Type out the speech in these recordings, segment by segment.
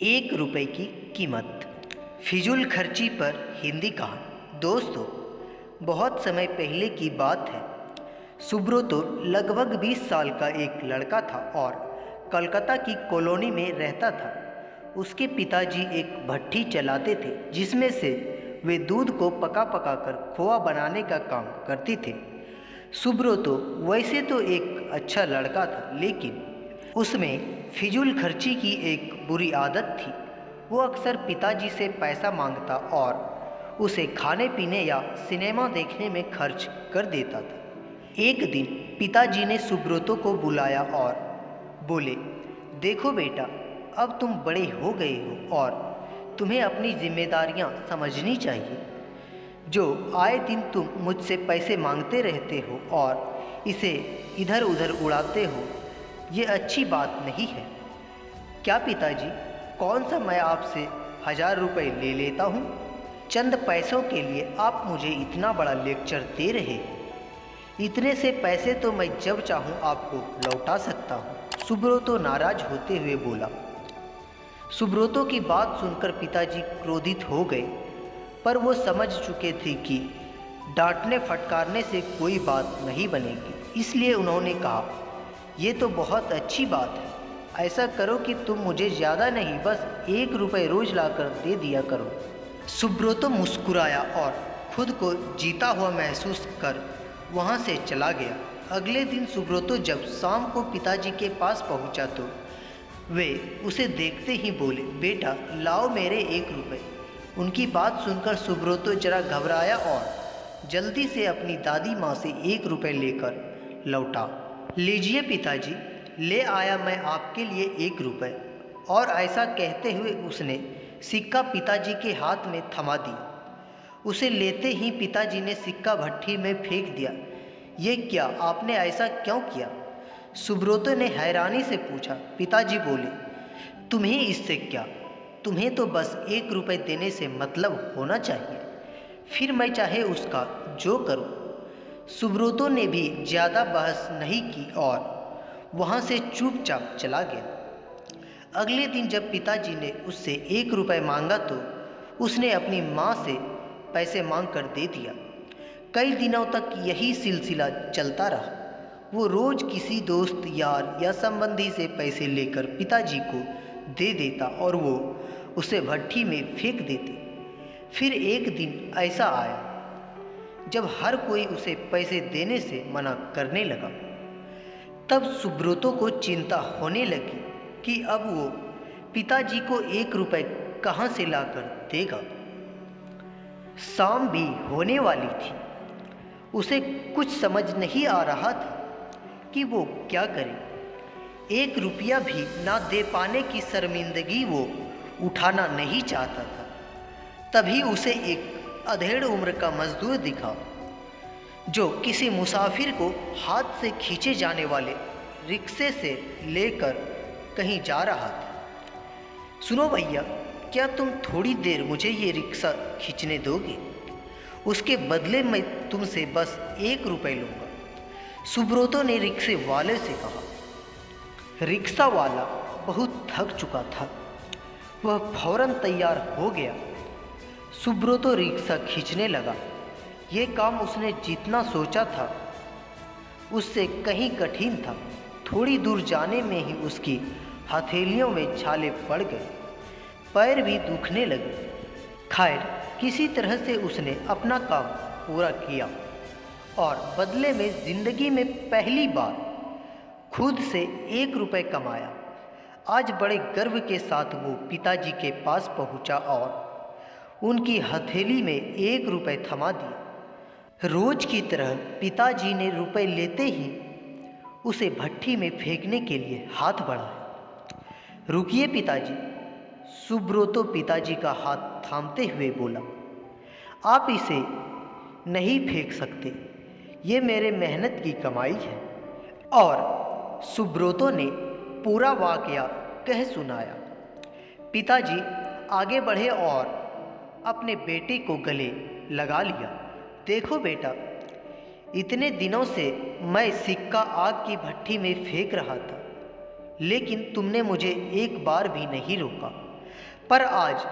एक रुपए की कीमत। फिजूल खर्ची पर हिंदी कहानी। दोस्तों, बहुत समय पहले की बात है। सुब्रतो लगभग 20 साल का एक लड़का था और कलकत्ता की कॉलोनी में रहता था। उसके पिताजी एक भट्ठी चलाते थे जिसमें से वे दूध को पका पका कर खोआ बनाने का काम करते थे। सुब्रतो वैसे तो एक अच्छा लड़का था, लेकिन उसमें फिजूल खर्ची की एक बुरी आदत थी। वो अक्सर पिताजी से पैसा मांगता और उसे खाने पीने या सिनेमा देखने में खर्च कर देता था। एक दिन पिताजी ने सुब्रतो को बुलाया और बोले, देखो बेटा, अब तुम बड़े हो गए हो और तुम्हें अपनी जिम्मेदारियां समझनी चाहिए। जो आए दिन तुम मुझसे पैसे मांगते रहते हो और इसे इधर उधर उड़ाते हो, ये अच्छी बात नहीं है। क्या पिताजी, कौन सा मैं आपसे 1000 रुपये ले लेता हूँ? चंद पैसों के लिए आप मुझे इतना बड़ा लेक्चर दे रहे हैं। इतने से पैसे तो मैं जब चाहूँ आपको लौटा सकता हूँ। सुब्रतो नाराज होते हुए बोला। सुब्रतो की बात सुनकर पिताजी क्रोधित हो गए, पर वो समझ चुके थे कि डांटने फटकारने से कोई बात नहीं बनेगी। इसलिए उन्होंने कहा, ये तो बहुत अच्छी बात है। ऐसा करो कि तुम मुझे ज़्यादा नहीं, बस 1 रुपये रोज लाकर दे दिया करो। सुब्रतो मुस्कुराया और खुद को जीता हुआ महसूस कर वहाँ से चला गया। अगले दिन सुब्रतो जब शाम को पिताजी के पास पहुँचा तो वे उसे देखते ही बोले, बेटा लाओ मेरे 1 रुपये। उनकी बात सुनकर सुब्रतो जरा घबराया और जल्दी से अपनी दादी माँ से 1 रुपये लेकर लौटा। लीजिए पिताजी, ले आया मैं आपके लिए 1 रुपये। और ऐसा कहते हुए उसने सिक्का पिताजी के हाथ में थमा दिया। उसे लेते ही पिताजी ने सिक्का भट्ठी में फेंक दिया। ये क्या, आपने ऐसा क्यों किया? सुब्रतो ने हैरानी से पूछा। पिताजी बोले, तुम्हें इससे क्या? तुम्हें तो बस 1 रुपये देने से मतलब होना चाहिए, फिर मैं चाहे उसका जो करूं। सुब्रतो ने भी ज़्यादा बहस नहीं की और वहाँ से चुपचाप चला गया। अगले दिन जब पिताजी ने उससे 1 रुपये मांगा तो उसने अपनी माँ से पैसे मांग कर दे दिया। कई दिनों तक यही सिलसिला चलता रहा। वो रोज़ किसी दोस्त, यार या संबंधी से पैसे लेकर पिताजी को दे देता और वो उसे भट्ठी में फेंक देते। फिर एक दिन ऐसा आया जब हर कोई उसे पैसे देने से मना करने लगा। तब सुब्रतो को चिंता होने लगी कि अब वो पिताजी को 1 रुपये कहाँ से लाकर देगा। शाम भी होने वाली थी। उसे कुछ समझ नहीं आ रहा था कि वो क्या करे। 1 रुपया भी ना दे पाने की शर्मिंदगी वो उठाना नहीं चाहता था। तभी उसे एक अधेड़ उम्र का मजदूर दिखा जो किसी मुसाफिर को हाथ से खींचे जाने वाले रिक्शे से लेकर कहीं जा रहा था। सुनो भैया, क्या तुम थोड़ी देर मुझे ये रिक्शा खींचने दोगे? उसके बदले मैं तुमसे बस 1 रुपये लूँगा, सुब्रतो ने रिक्शे वाले से कहा। रिक्शा वाला बहुत थक चुका था। वह फौरन तैयार हो गया। सुब्रतो रिक्शा खींचने लगा। ये काम उसने जितना सोचा था उससे कहीं कठिन था। थोड़ी दूर जाने में ही उसकी हथेलियों में छाले पड़ गए, पैर भी दुखने लगे। खैर, किसी तरह से उसने अपना काम पूरा किया और बदले में ज़िंदगी में पहली बार खुद से 1 रुपये कमाया। आज बड़े गर्व के साथ वो पिताजी के पास पहुंचा और उनकी हथेली में 1 रुपये थमा दिया। रोज की तरह पिताजी ने रुपए लेते ही उसे भट्ठी में फेंकने के लिए हाथ बढ़ाया। रुकिए पिताजी, सुब्रतो पिताजी का हाथ थामते हुए बोला। आप इसे नहीं फेंक सकते, ये मेरे मेहनत की कमाई है। और सुब्रतो ने पूरा वाकया कह सुनाया। पिताजी आगे बढ़े और अपने बेटे को गले लगा लिया। देखो बेटा, इतने दिनों से मैं सिक्का आग की भट्ठी में फेंक रहा था, लेकिन तुमने मुझे एक बार भी नहीं रोका। पर आज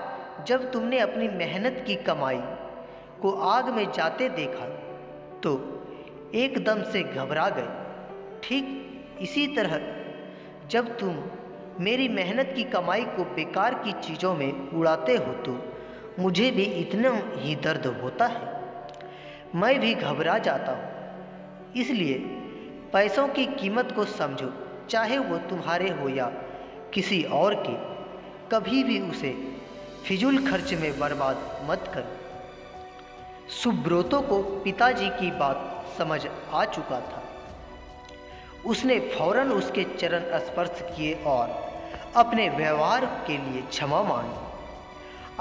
जब तुमने अपनी मेहनत की कमाई को आग में जाते देखा तो एकदम से घबरा गए। ठीक इसी तरह जब तुम मेरी मेहनत की कमाई को बेकार की चीज़ों में उड़ाते हो तो मुझे भी इतना ही दर्द होता है। मैं भी घबरा जाता हूँ। इसलिए पैसों की कीमत को समझो, चाहे वो तुम्हारे हो या किसी और के। कभी भी उसे फिजूल खर्च में बर्बाद मत करो। सुब्रतो को पिताजी की बात समझ आ चुका था। उसने फौरन उसके चरण स्पर्श किए और अपने व्यवहार के लिए क्षमा मांगी।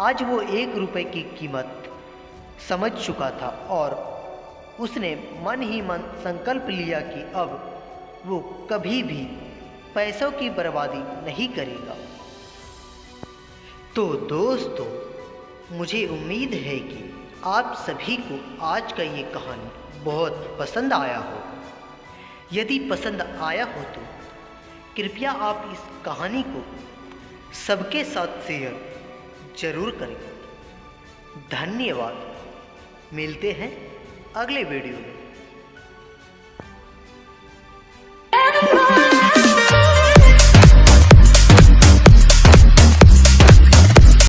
आज वो 1 रुपए की कीमत समझ चुका था और उसने मन ही मन संकल्प लिया कि अब वो कभी भी पैसों की बर्बादी नहीं करेगा। तो दोस्तों, मुझे उम्मीद है कि आप सभी को आज का ये कहानी बहुत पसंद आया हो। यदि पसंद आया हो तो कृपया आप इस कहानी को सबके साथ शेयर जरूर करें। धन्यवाद। मिलते हैं अगले वीडियो में।